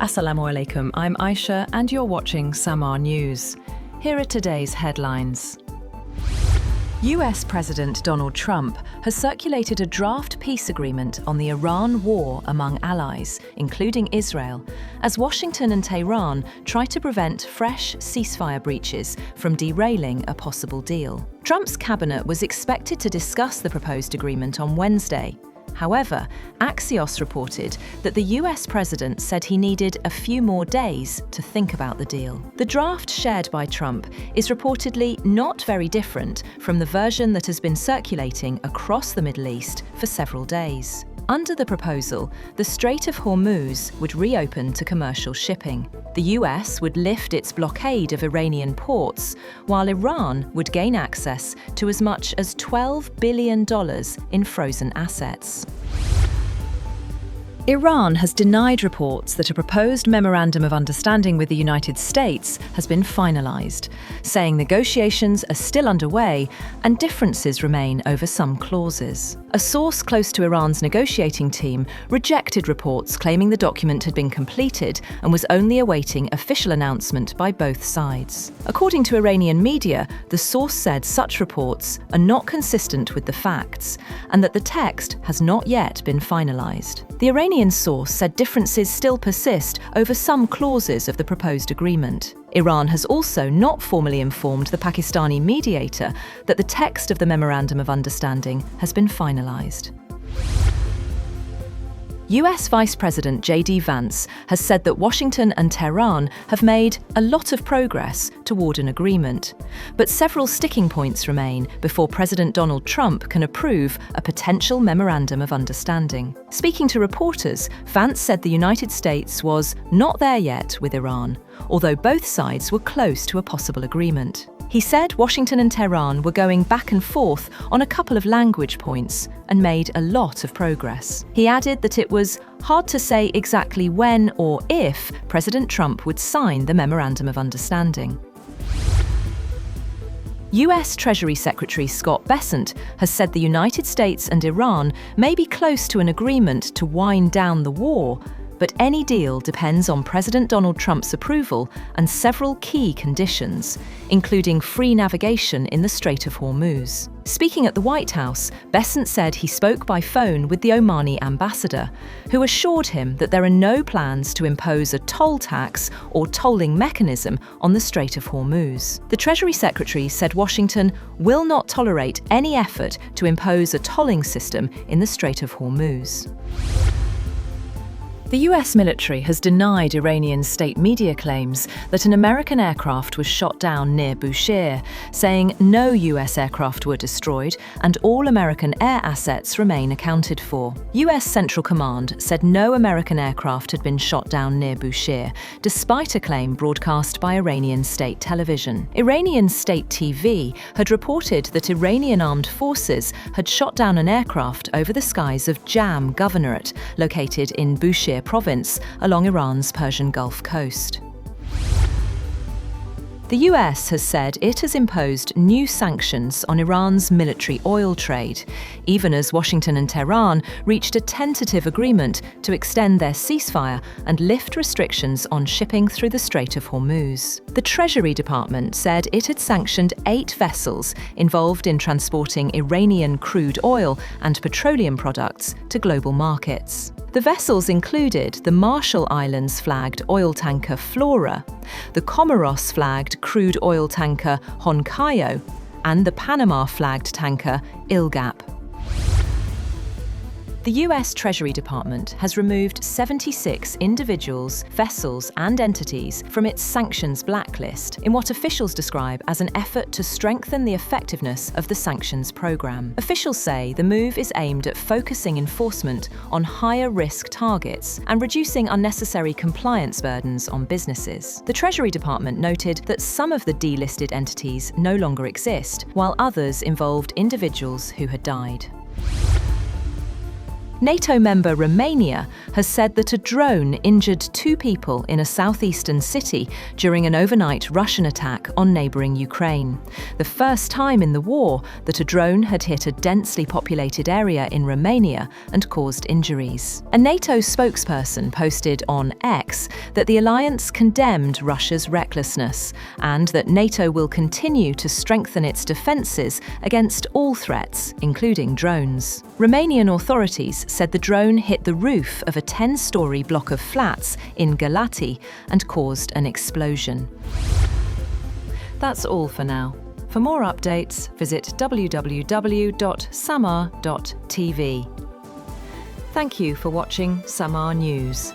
Assalamu alaikum, I'm Aisha and you're watching Samaa News. Here are today's headlines. US President Donald Trump has circulated a draft peace agreement on the Iran war among allies, including Israel, as Washington and Tehran try to prevent fresh ceasefire breaches from derailing a possible deal. Trump's cabinet was expected to discuss the proposed agreement on Wednesday. However, Axios reported that the US president said he needed a few more days to think about the deal. The draft shared by Trump is reportedly not very different from the version that has been circulating across the Middle East for several days. Under the proposal, the Strait of Hormuz would reopen to commercial shipping. The US would lift its blockade of Iranian ports, while Iran would gain access to as much as $12 billion in frozen assets. Iran has denied reports that a proposed memorandum of understanding with the United States has been finalized, saying negotiations are still underway and differences remain over some clauses. A source close to Iran's negotiating team rejected reports claiming the document had been completed and was only awaiting official announcement by both sides. According to Iranian media, the source said such reports are not consistent with the facts and that the text has not yet been finalized. The Iranian source said differences still persist over some clauses of the proposed agreement. Iran has also not formally informed the Pakistani mediator that the text of the Memorandum of Understanding has been finalized. US Vice President J.D. Vance has said that Washington and Tehran have made a lot of progress toward an agreement, but several sticking points remain before President Donald Trump can approve a potential memorandum of understanding. Speaking to reporters, Vance said the United States was not there yet with Iran, although both sides were close to a possible agreement. He said Washington and Tehran were going back and forth on a couple of language points and made a lot of progress. He added that it was hard to say exactly when or if President Trump would sign the Memorandum of Understanding. US Treasury Secretary Scott Bessent has said the United States and Iran may be close to an agreement to wind down the war, but any deal depends on President Donald Trump's approval and several key conditions, including free navigation in the Strait of Hormuz. Speaking at the White House, Bessent said he spoke by phone with the Omani ambassador, who assured him that there are no plans to impose a toll tax or tolling mechanism on the Strait of Hormuz. The Treasury Secretary said Washington will not tolerate any effort to impose a tolling system in the Strait of Hormuz. The US military has denied Iranian state media claims that an American aircraft was shot down near Bushehr, saying no US aircraft were destroyed and all American air assets remain accounted for. US Central Command said no American aircraft had been shot down near Bushehr, despite a claim broadcast by Iranian state television. Iranian state TV had reported that Iranian armed forces had shot down an aircraft over the skies of Jam Governorate, located in Bushehr province along Iran's Persian Gulf coast. The US has said it has imposed new sanctions on Iran's military oil trade, even as Washington and Tehran reached a tentative agreement to extend their ceasefire and lift restrictions on shipping through the Strait of Hormuz. The Treasury Department said it had sanctioned 8 vessels involved in transporting Iranian crude oil and petroleum products to global markets. The vessels included the Marshall Islands-flagged oil tanker Flora, the Comoros-flagged crude oil tanker Honcayo, and the Panama-flagged tanker Ilgap. The US Treasury Department has removed 76 individuals, vessels, and entities from its sanctions blacklist in what officials describe as an effort to strengthen the effectiveness of the sanctions program. Officials say the move is aimed at focusing enforcement on higher-risk targets and reducing unnecessary compliance burdens on businesses. The Treasury Department noted that some of the delisted entities no longer exist, while others involved individuals who had died. NATO member Romania has said that a drone injured 2 people in a southeastern city during an overnight Russian attack on neighbouring Ukraine. The first time in the war that a drone had hit a densely populated area in Romania and caused injuries. A NATO spokesperson posted on X that the alliance condemned Russia's recklessness and that NATO will continue to strengthen its defences against all threats, including drones. Romanian authorities said the drone hit the roof of a 10-storey block of flats in Galati and caused an explosion. That's all for now. For more updates, visit www.samaa.tv. Thank you for watching Samaa News.